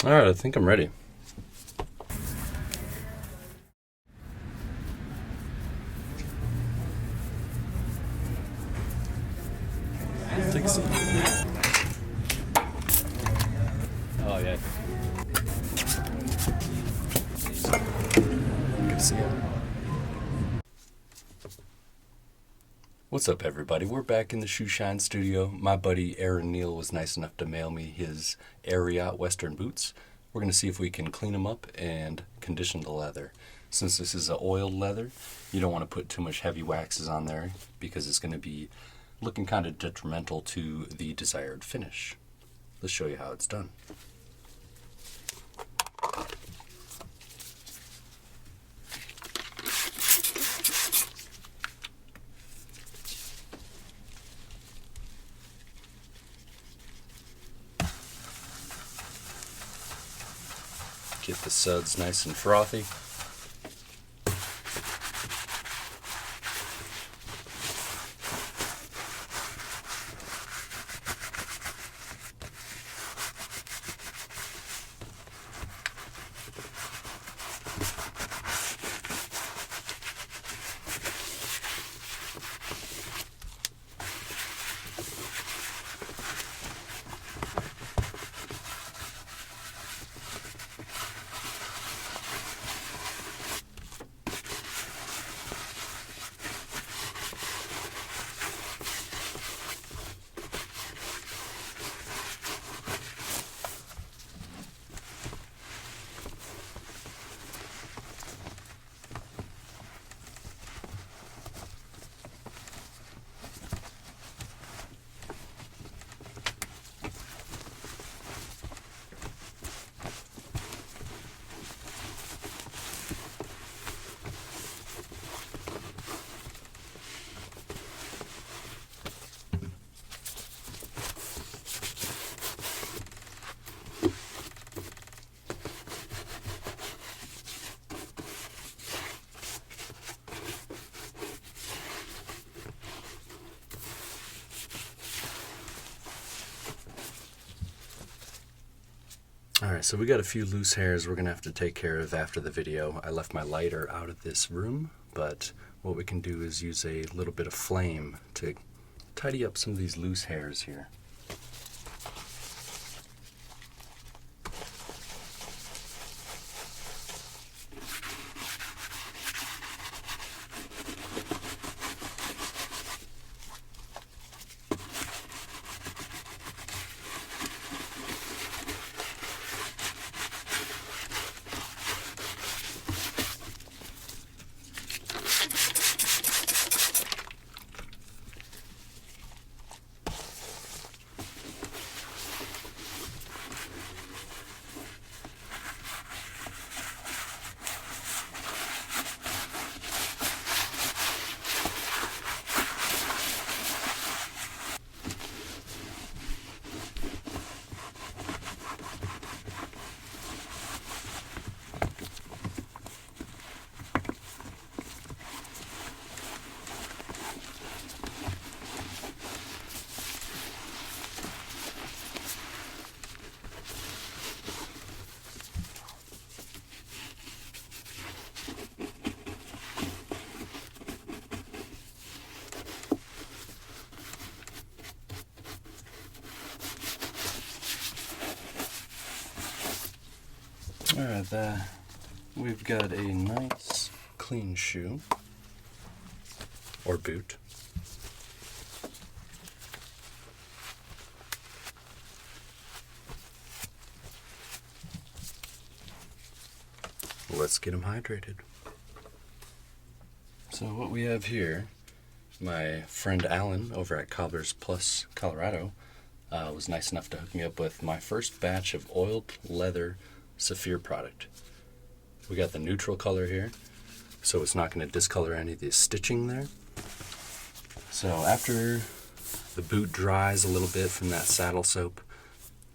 All right, I think I'm ready. Take a seat. Oh, yeah. Good to see you. What's up, everybody? We're back in the Shoe Shine studio. My buddy Aaron Neal was nice enough to mail me his Ariat Western boots. We're going to see if we can clean them up and condition the leather. Since this is an oiled leather, you don't want to put too much heavy waxes on there because it's going to be looking kind of detrimental to the desired finish. Let's show you how it's done. Get the suds nice and frothy. Alright, so we got a few loose hairs we're going to have to take care of after the video. I left my lighter out of this room, but what we can do is use a little bit of flame to tidy up some of these loose hairs here. Alright, we've got a nice clean shoe, or boot. Let's get them hydrated. So what we have here, my friend Alan over at Cobbler's Plus Colorado was nice enough to hook me up with my first batch of oiled leather Saphir product. We got the neutral color here, so it's not going to discolor any of the stitching there. So after the boot dries a little bit from that saddle soap,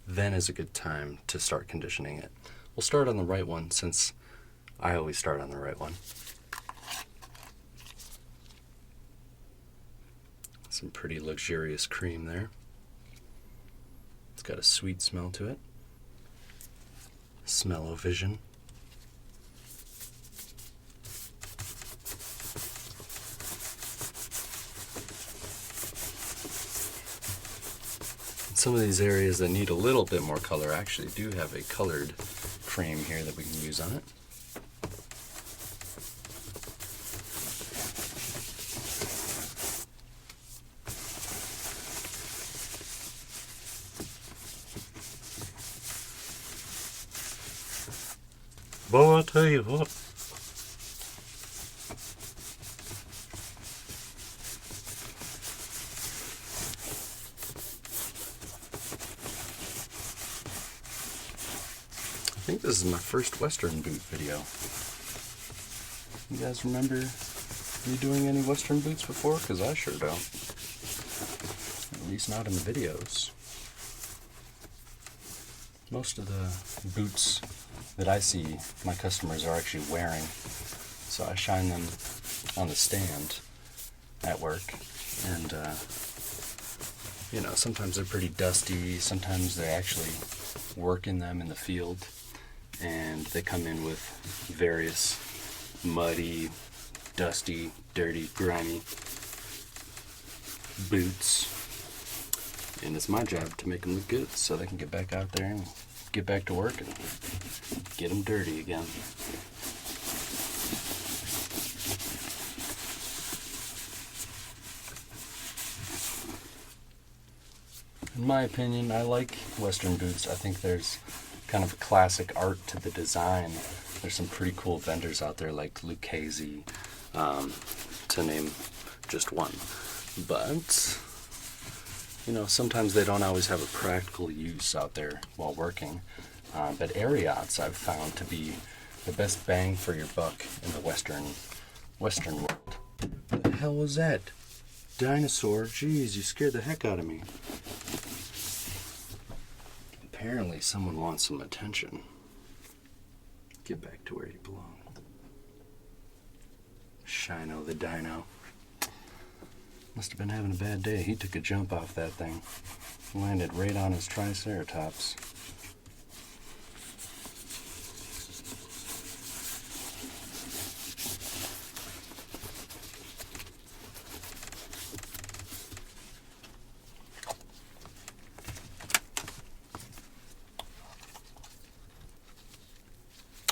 then is a good time to start conditioning it. We'll start on the right one since I always start on the right one. Some pretty luxurious cream there. It's got a sweet smell to it. Smell-o-vision. Some of these areas that need a little bit more color actually do have a colored frame here that we can use on it. Boy, I tell you what. I think this is my first Western boot video. You guys remember me doing any Western boots before? Because I sure don't. At least not in the videos. Most of the boots that I see my customers are actually wearing. So I shine them on the stand at work. And, you know, sometimes they're pretty dusty. Sometimes they actually work in them in the field. And they come in with various muddy, dusty, dirty, grimy boots. And it's my job to make them look good so they can get back out there and get back to work and get them dirty again. In my opinion, I like Western boots. I think there's kind of a classic art to the design. There's some pretty cool vendors out there like Lucchese, to name just one. But, you know, sometimes they don't always have a practical use out there while working. But Ariats I've found to be the best bang for your buck in the Western world. What the hell was that? Dinosaur? Jeez, you scared the heck out of me. Apparently someone wants some attention. Get back to where you belong. Shino the dino. Must have been having a bad day. He took a jump off that thing. Landed right on his triceratops.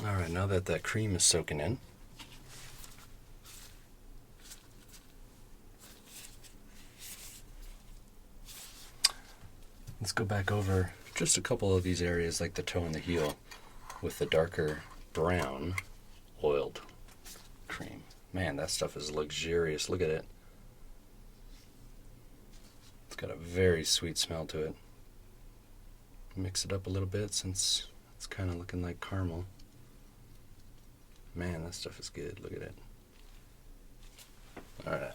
Alright, now that cream is soaking in, let's go back over just a couple of these areas like the toe and the heel with the darker brown oiled cream. Man, that stuff is luxurious. Look at it. It's got a very sweet smell to it. Mix it up a little bit since it's kind of looking like caramel. Man, that stuff is good. Look at it. Alright.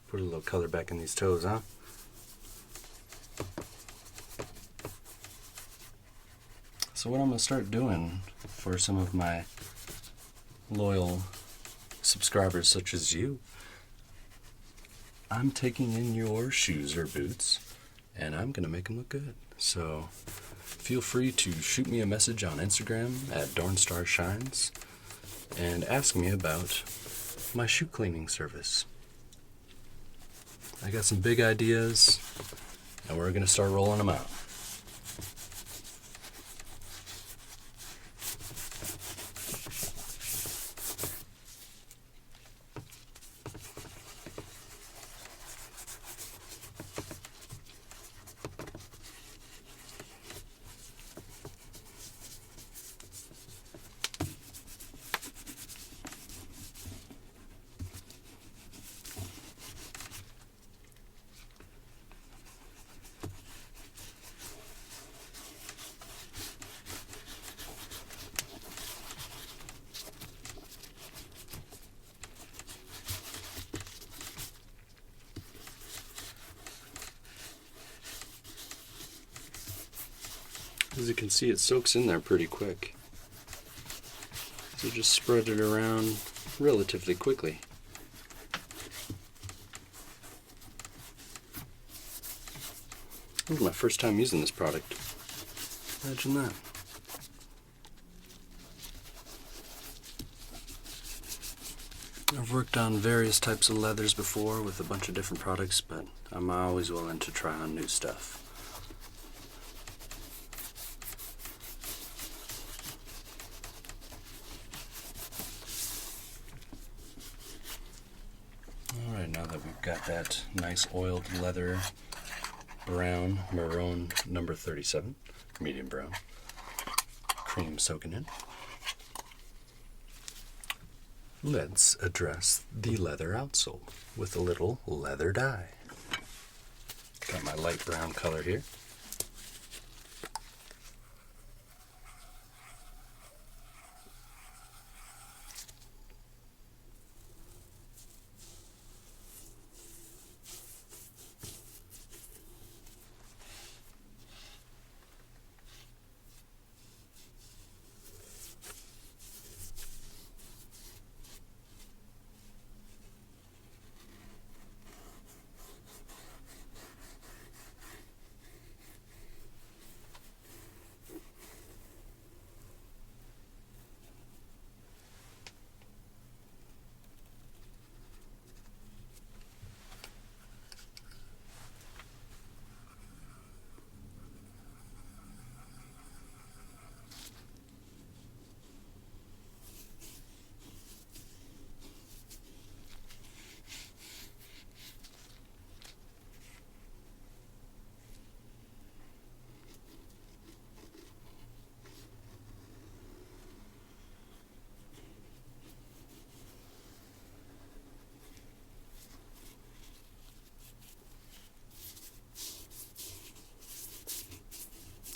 Put a little color back in these toes, huh? So what I'm going to start doing for some of my loyal subscribers such as you, I'm taking in your shoes or boots and I'm going to make them look good. So feel free to shoot me a message on Instagram at Dornstar Shines and ask me about my shoe cleaning service. I got some big ideas and we're going to start rolling them out. As you can see, it soaks in there pretty quick. So just spread it around relatively quickly. This is my first time using this product. Imagine that. I've worked on various types of leathers before with a bunch of different products, but I'm always willing to try on new stuff. Alright, now that we've got that nice oiled leather brown, maroon number 37, medium brown, cream soaking in, let's address the leather outsole with a little leather dye. Got my light brown color here.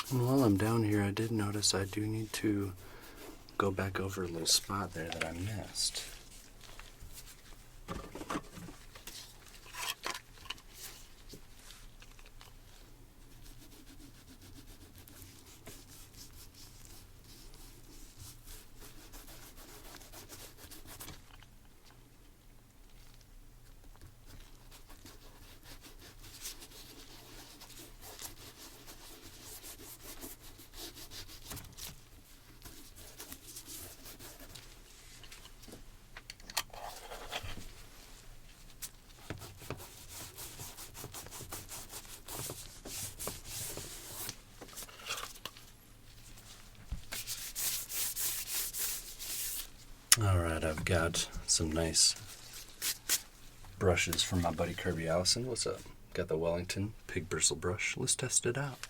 And while I'm down here, I did notice I do need to go back over a little spot there that I missed. Alright, I've got some nice brushes from my buddy Kirby Allison. What's up? Got the Wellington pig bristle brush. Let's test it out.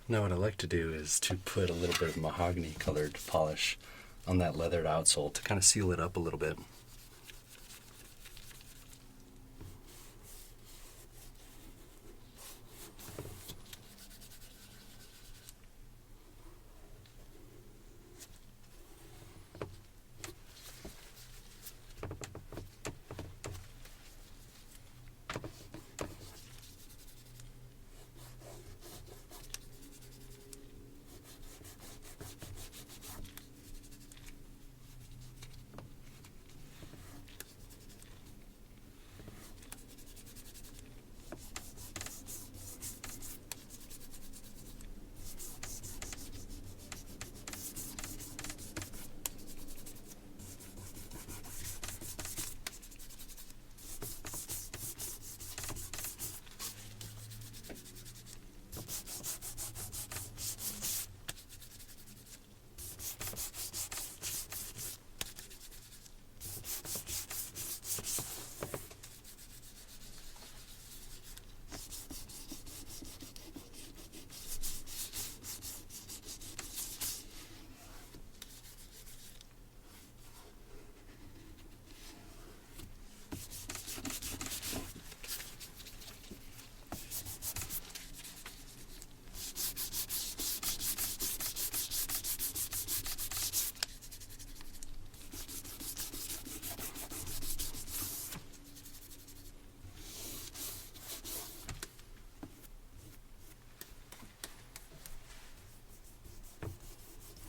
Now what I like to do is to put a little bit of mahogany colored polish on that leathered outsole to kind of seal it up a little bit.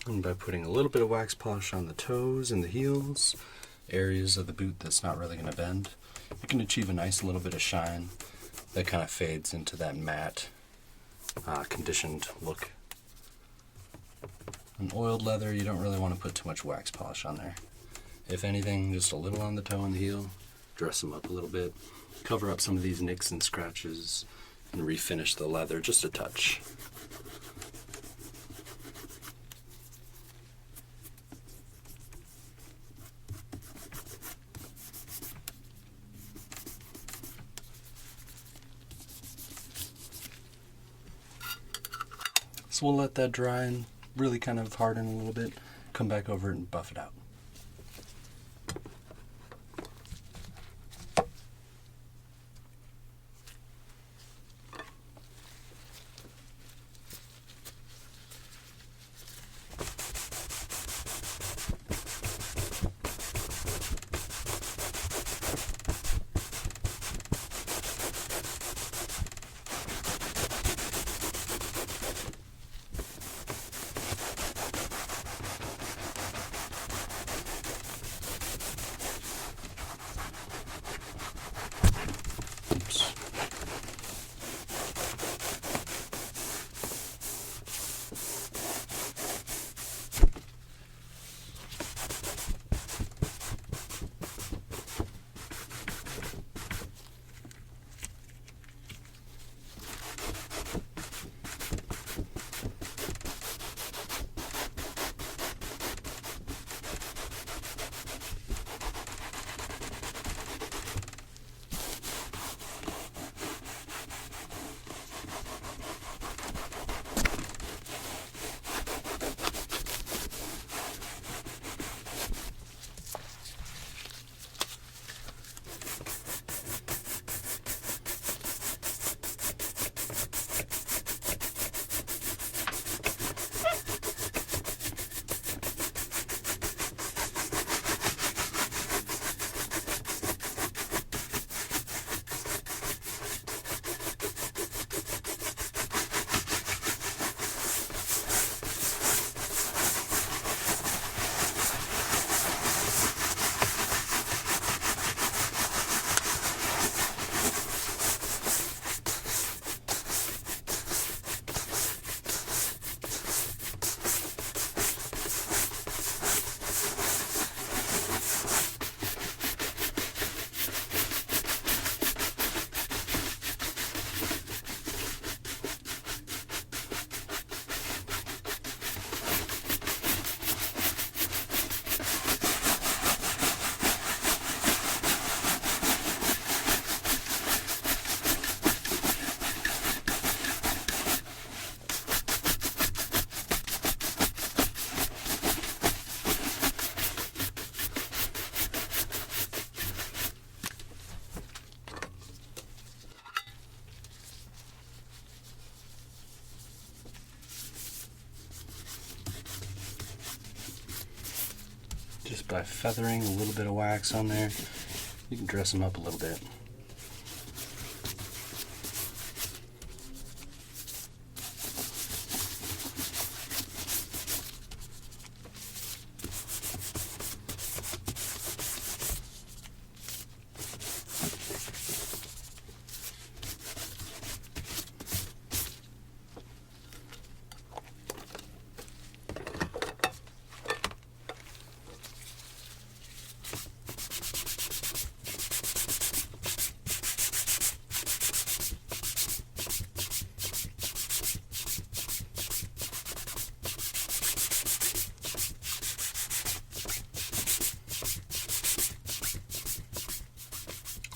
And by putting a little bit of wax polish on the toes and the heels, areas of the boot that's not really going to bend, you can achieve a nice little bit of shine that kind of fades into that matte, conditioned look. On oiled leather, you don't really want to put too much wax polish on there. If anything, just a little on the toe and the heel, dress them up a little bit, cover up some of these nicks and scratches, and refinish the leather just a touch. So we'll let that dry and really kind of harden a little bit, come back over it and buff it out. Just by feathering a little bit of wax on there, you can dress them up a little bit.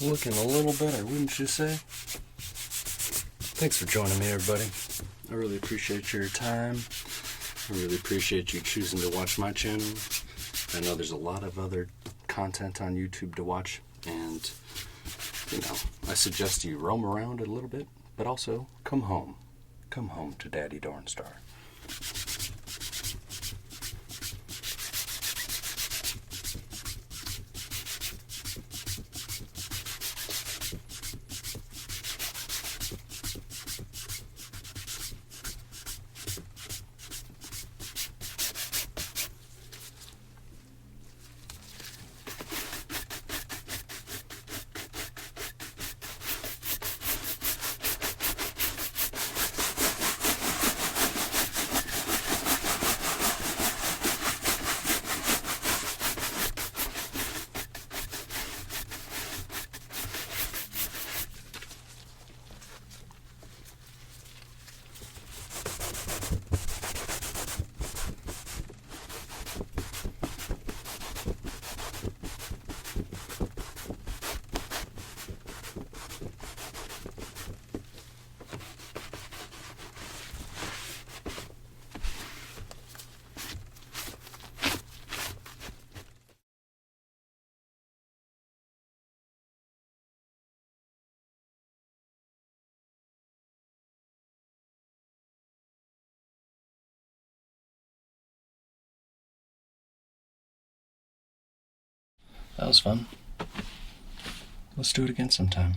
Looking a little better, wouldn't you say? Thanks for joining me, everybody. I really appreciate your time. I really appreciate you choosing to watch my channel. I know there's a lot of other content on YouTube to watch, and, I suggest you roam around a little bit, but also come home. Come home to Daddy Dornstar. That was fun. Let's do it again sometime.